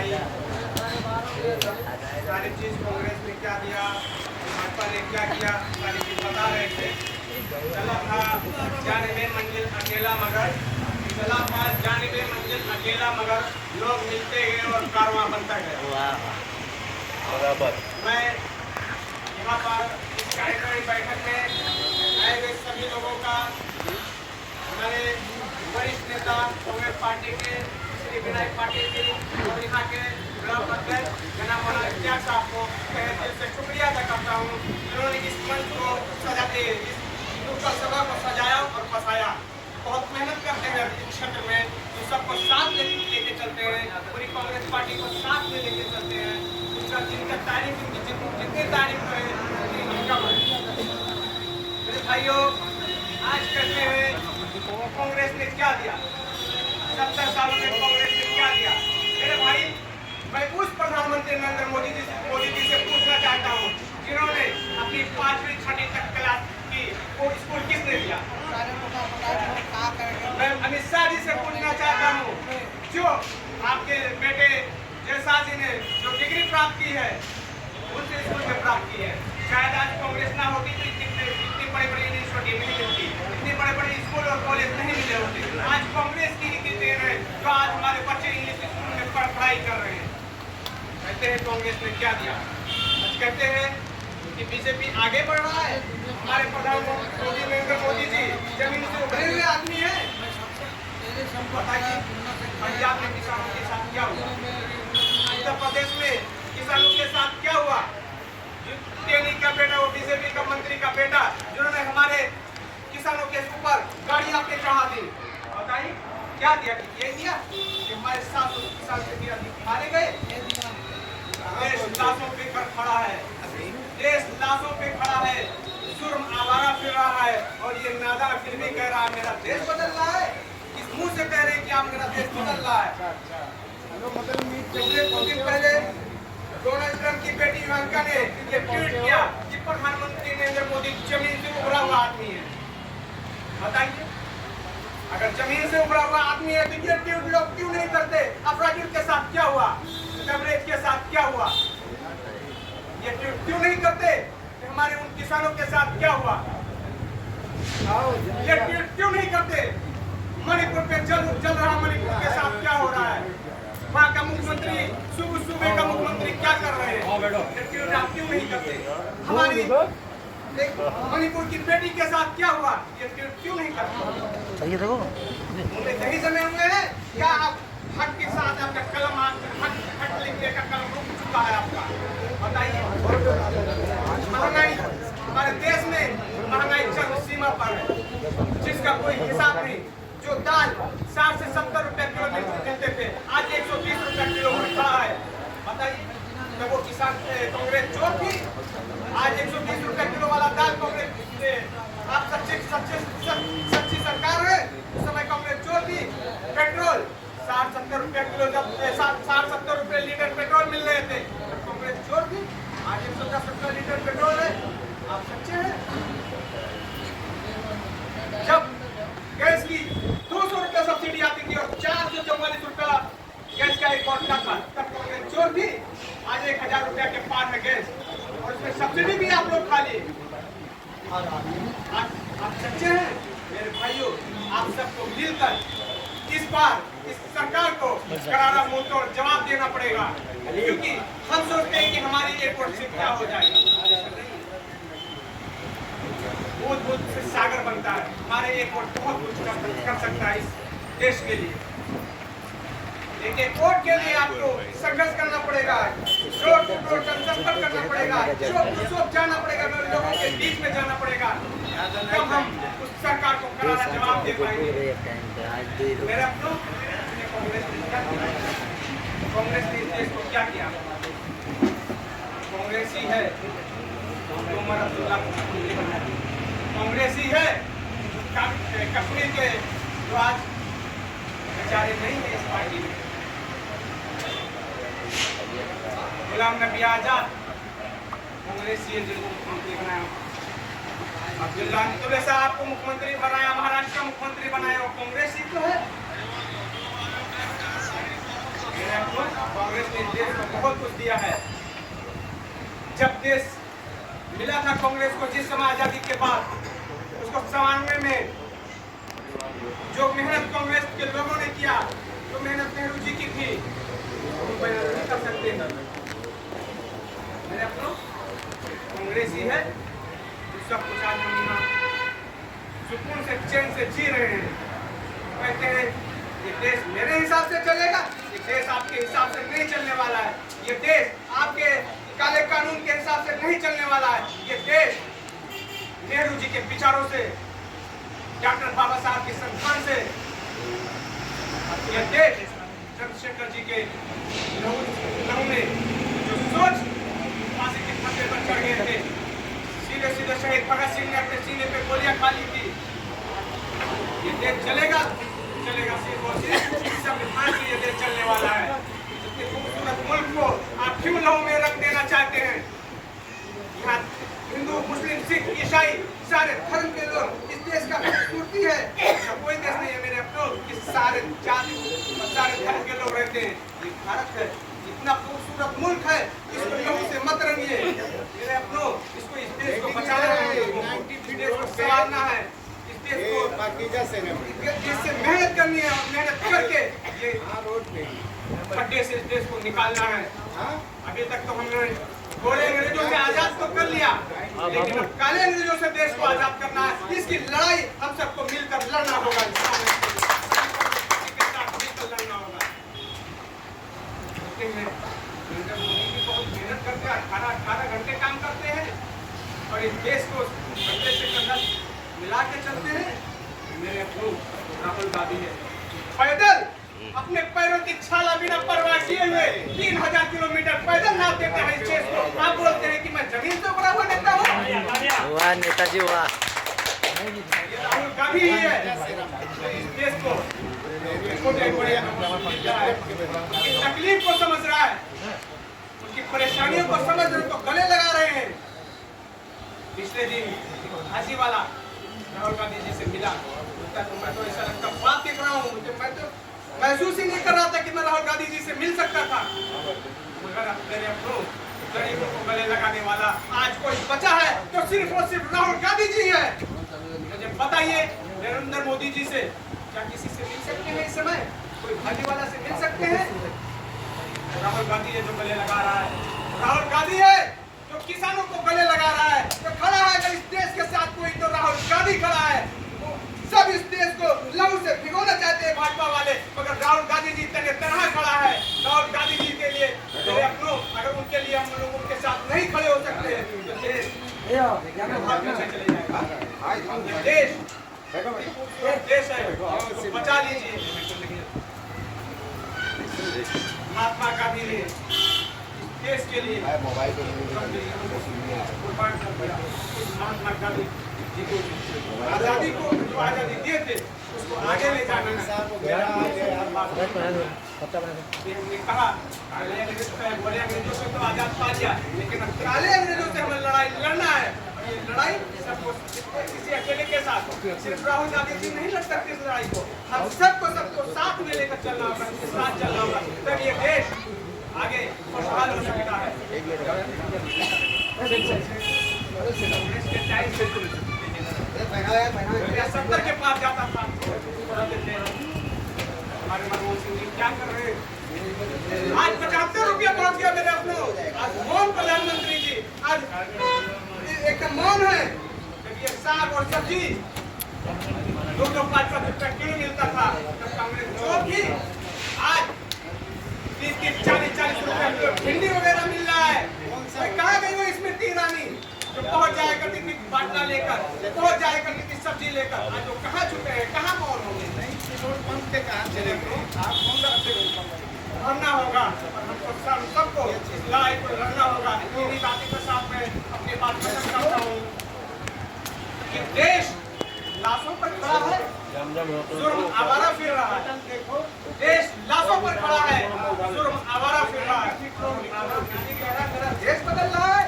भाई सारी चीज कांग्रेस ने क्या दिया, भाजपा ने क्या किया, सारी चीज बता रहे थे। चला था जानिबे मंजिल अकेला मगर, चला था जानिबे मंजिल अकेला मगर, लोग मिलते गए और कारवां बनता गया। मैं यहाँ पर इस कार्यक्रम बैठक में आए हुए सभी लोगों का, हमारे वरिष्ठ नेता कांग्रेस पार्टी के श्री विनायक पाटिल जी और यहाँ के ग्राम अध्यक्ष जनाब मौलाना इम्तियाज साहब को तहे दिल से शुक्रिया अदा करता हूँ, जिन्होंने इस मंच को सजाते, इस दुर्गा सभा को सजाया और बसाया। बहुत मेहनत करते हैं इस क्षेत्र में, तो सबको साथ लेके चलते हैं, पूरी कांग्रेस पार्टी को साथ में लेके चलते हैं। उनका जिनका तारीफ, उनकी जितनी तारीफ करें उतनी कम है। मेरे भाइयों, आज कहते हैं कांग्रेस ने क्या दिया, 70 सालों में कांग्रेस ने क्या दिया। मेरे भाई, मैं उस प्रधानमंत्री नरेंद्र मोदी जी से पूछना चाहता हूँ जिन्होंने अपनी 5वीं 6वीं तक क्लास की वो स्कूल किसने दिया। मैं अमित शाह जी से पूछना चाहता हूँ जो आपके बेटे जयशाह जी ने जो डिग्री प्राप्त की है उनसे स्कूल में प्राप्त की है। शायद आज कांग्रेस ना होती तो इतनी बड़ी बड़ी यूनिवर्सिटी नहीं मिलती, इतने बड़े बड़े स्कूल और कॉलेज नहीं मिले होते। आज कांग्रेस की देन है जो आज हमारे बच्चे इंग्लिश स्कूल में पढ़ाई कर रहे हैं। कहते हैं कांग्रेस ने क्या दिया। आज कहते हैं कि बीजेपी आगे बढ़ रहा है। हमारे प्रधानमंत्री नरेंद्र मोदी जी जमीन से उभरे हुए आदमी है। बताइए पंजाब में किसानों के साथ क्या हुआ, उत्तर प्रदेश में किसानों के साथ क्या हुआ। टेनी का बेटा, वो बीजेपी का मंत्री का बेटा, जिन्होंने हमारे किसानों के ऊपर गाड़ियां पे चढ़ा दी। बताइए क्या दिया, ये दिया कि हमारे 700 किसान से दिया मारे गए। देश लाशों पे खड़ा है, देश लाशों पे खड़ा है, जुर्म आवारा फिर रहा है और ये नादा फिर भी कह रहा है मेरा देश बदल रहा है। इस मुंह से कह रहे हैं कि आप मेरा देश बदल रहा है। कुछ दिन पहले डोनाल्ड ट्रंप की बेटी इवांका ने ये ट्वीट किया कि प्रधानमंत्री नरेंद्र मोदी जमीन से उभरा हुआ आदमी है। बताइए, अगर जमीन से उभरा हुआ आदमी है तो ये ट्वीट लोग क्यों नहीं करते। अपराधियों के साथ क्या हुआ, कमरेज के साथ क्या हुआ, ये ट्वीट क्यों नहीं करते। हमारे उन किसानों के साथ क्या हुआ, ये ट्वीट क्यों नहीं करते। मणिपुर पे जल रहा, मणिपुर के साथ क्या हो रहा है। वहाँ का मुख्यमंत्री, सूबे का मुख्यमंत्री क्या कर रहे हैं, आप क्यों नहीं करते। हमारी मणिपुर की बेटी के साथ क्या हुआ, ये क्यों नहीं करते। सही समय हुए हैं क्या आप हक के साथ आपका कलम, हक लिखने का कलम रुक चुका है आपका। बताइए, महंगाई हमारे देश में, महंगाई चरम सीमा पर है जिसका कोई हिसाब नहीं। जो दाल 60 से 70 रुपए किलो मिलते थे आज 120 रुपए किलो मिलता है। बताइए, तो वो किसान कांग्रेस चोर थी। आज 120 रुपए किलो वाला दाल कांग्रेस, आप सच्ची सरकार है। उस समय कांग्रेस चोर थी। पेट्रोल 60-70 रुपए किलो, जब 60-70 रुपए लीटर पेट्रोल मिल रहे थे कांग्रेस चोर थी। आज 110 रुपए लीटर पेट्रोल है। आप सच्चे हैं। जब गैस की 200 रुपए सब्सिडी आती थी और 444 रुपया गैस का एक बॉटल था, तब कांग्रेस चोर थी। आज 1000 रुपया के पार है गैस और उसमें सब्सिडी भी आप लोग खा लिए। आप सच्चे हैं। मेरे भाइयों, आप सबको मिलकर इस बार इस सरकार को करारा मुंह तोड़ जवाब देना पड़ेगा, क्योंकि हम सोचते हैं कि हमारी एक वोट से क्या हो जाएगा। बूंद से सागर बनता है। हमारे एक वोट बहुत कुछ कर सकता है इस देश के लिए। लेकिन वोट के लिए आपको संघर्ष करना पड़ेगा, डोर टू डोर संपर्क करना पड़ेगा, जाना पड़ेगा, लोगों के बीच में जाना पड़ेगा, तब हम उस सरकार को करारा जवाब दे पाएंगे। मेरा कांग्रेस ने इस देश को क्या किया। कांग्रेस ही है उमर अब्दुल्ला को मंत्री बना दी। कांग्रेस ही है कश्मीर के जो आज बेचारे नहीं है इस पार्टी में। गुलाम नबी आजाद कांग्रेस ही है जिनको मुख्यमंत्री बनाया। अब्दुल्ला अब्दुल्ला साहब को मुख्यमंत्री बनाया, महाराष्ट्र का मुख्यमंत्री बनाया, वो कांग्रेस ही तो है। कांग्रेस ने देश को बहुत कुछ दिया है। जब देश मिला था कांग्रेस को, जिस समय आजादी के बाद, उसको संभालने में जो मेहनत कांग्रेस के लोगों ने किया, जो मेहनत नेहरू जी की थी, वो मेहनत नहीं कर सकते हैं। मेरे अपनों, कांग्रेस ही है सब कुछ आज हम यहाँ सुकून से चैन से जी रहे हैं। कहते हैं ये देश मेरे हिसाब से चलेगा, ये देश आपके हिसाब से नहीं चलने वाला है, ये देश आपके काले कानून के हिसाब से नहीं चलने वाला है, ये देश नेहरू जी के विचारों से, डॉक्टर बाबा साहब के संस्थान से, ये देश चंद्रशेखर जी के लहू में जो सोच फांसी के फंदे पर चढ़ गए थे, सीधे सीधे शहीद भगत सिंह ने अपने सीने पे गोलियां खा ली थी। ये देश चलेगा चलेगा सिर्फ और सिर्फ संविधान से ये देश चलने वाला है। इतने खूबसूरत मुल्क को आप क्यों लहू में रंग देना चाहते हैं? यहाँ हिंदू, मुस्लिम, सिख, ईसाई सारे धर्म के लोग इस देश का खूबसूरती है। ऐसा कोई देश नहीं है मेरे अपनों कि सारे जाति और सारे धर्म के लोग रहते हैं। ये भारत है, इतना खूबसूरत मुल्क है, इसको लहू से मत रंगिए मेरे अपनों। इसको, इस देश को बचाना है, इस देश को संभालना है, इस देश को जिससे मेहनत करनी है और मेहनत करके ये खड्डे से इस देश को निकालना है। अभी तक तो हमने गोरे अंग्रेजों से आजाद तो कर लिया, लेकिन अब काले अंग्रेजों से देश को आजाद करना है। इसकी लड़ाई हम सबको मिलकर लड़ना होगा, लड़ना होगा। बहुत मेहनत करते हैं, 18 घंटे काम करते हैं और इस देश को कंधे से कंधा मिला के चलते हैं। मेरे अपनों राहुल गांधी है, पैदल अपने पैरों की छाला बिना परवाह किए हुए 3000 किलोमीटर पैदल नाप देते हैं इस देश को। आप बोलते हैं कि मैं जमीन से बड़ा हुआ नेता हूँ। वाह नेताजी वाह। ये राहुल गांधी ही है इस देश को उनकी तकलीफ को समझ रहा है, उनकी परेशानियों को समझ रहे तो गले लगा रहे हैं। पिछले दिन झांसी वाला राहुल गांधी जी से मिला, तो मैं तो ऐसा लगता बात देख रहा हूँ, मुझे मैं तो महसूस ही नहीं कर रहा था कि मैं राहुल गांधी जी से मिल सकता था। मगर मेरे अपनों गरीबों को गले लगाने वाला आज कोई बचा है तो सिर्फ और सिर्फ राहुल गांधी जी है। मुझे बताइए, नरेंद्र मोदी जी से क्या किसी से मिल सकते हैं इस समय? कोई भाजी वाला से मिल सकते हैं? राहुल गांधी है जो गले लगा रहा है, राहुल गांधी है जो किसानों को गले लगा रहा है, जो खड़ा है अगर इस देश के साथ कोई तो राहुल गांधी खड़ा है। सब इस देश को लहू से भिगोना चाहते हैं भाजपा वाले, मगर राहुल गांधी जी तरह खड़ा है। राहुल गांधी जी के लिए मेरे अपनों, अगर उनके लिए हम लोग उनके साथ नहीं खड़े हो सकते हैं तो देश चले जाएगा। देश है, उसको बचा लीजिए। महात्मा गांधी ने देश के लिए महात्मा गांधी आजादी को जो आजादी दिए थे उसको आगे ले जाना है। हमने कहा बड़े अंग्रेजों से तो आजाद पा लिया, लेकिन काले अंग्रेजों से हमें लड़ाई लड़ना है। ये लड़ाई सबको, किसी अकेले के साथ सिर्फ राहुल गांधी जी नहीं लड़ सकते इस लड़ाई को, हम सबको साथ में लेकर चलना होगा, साथ चलना होगा, तब ये देश आगे खुशहाल हो सकता है। सत्तर के पास जाता था, हमारे मनमोहन सिंह जी क्या कर रहे हैं? आज 75 रुपया पहुंच गया मेरे अपनों। आज मौन प्रधानमंत्री जी, आज एकदम मौन है। जब ये साग और सब्जी 2-5 रुपया किलो मिलता था तब कांग्रेस चोर थी, आज 30-40 रुपया किलो भिंडी वगैरह मिल रहा है। कहाँ गई वो स्मृति ईरानी जो पहुंच जाया करती थी बाटला लेकर, पहुंच जाया करती थी सब्जी लेकर? आज वो कहाँ छुपे हैं, कहाँ मौन होंगे? कहाँ चले गए? आप कौन सा भरना होगा और हमको सबको इस लड़ाई को लड़ना होगा। इन्हीं बातों के साथ मैं अपनी बात खत्म करता हूँ कि देश लाशों पर खड़ा है, जुर्म आवारा फिर रहा है। देश लाशों पर खड़ा है, जुर्म आवारा फिर रहा है। मेरा देश बदल रहा है।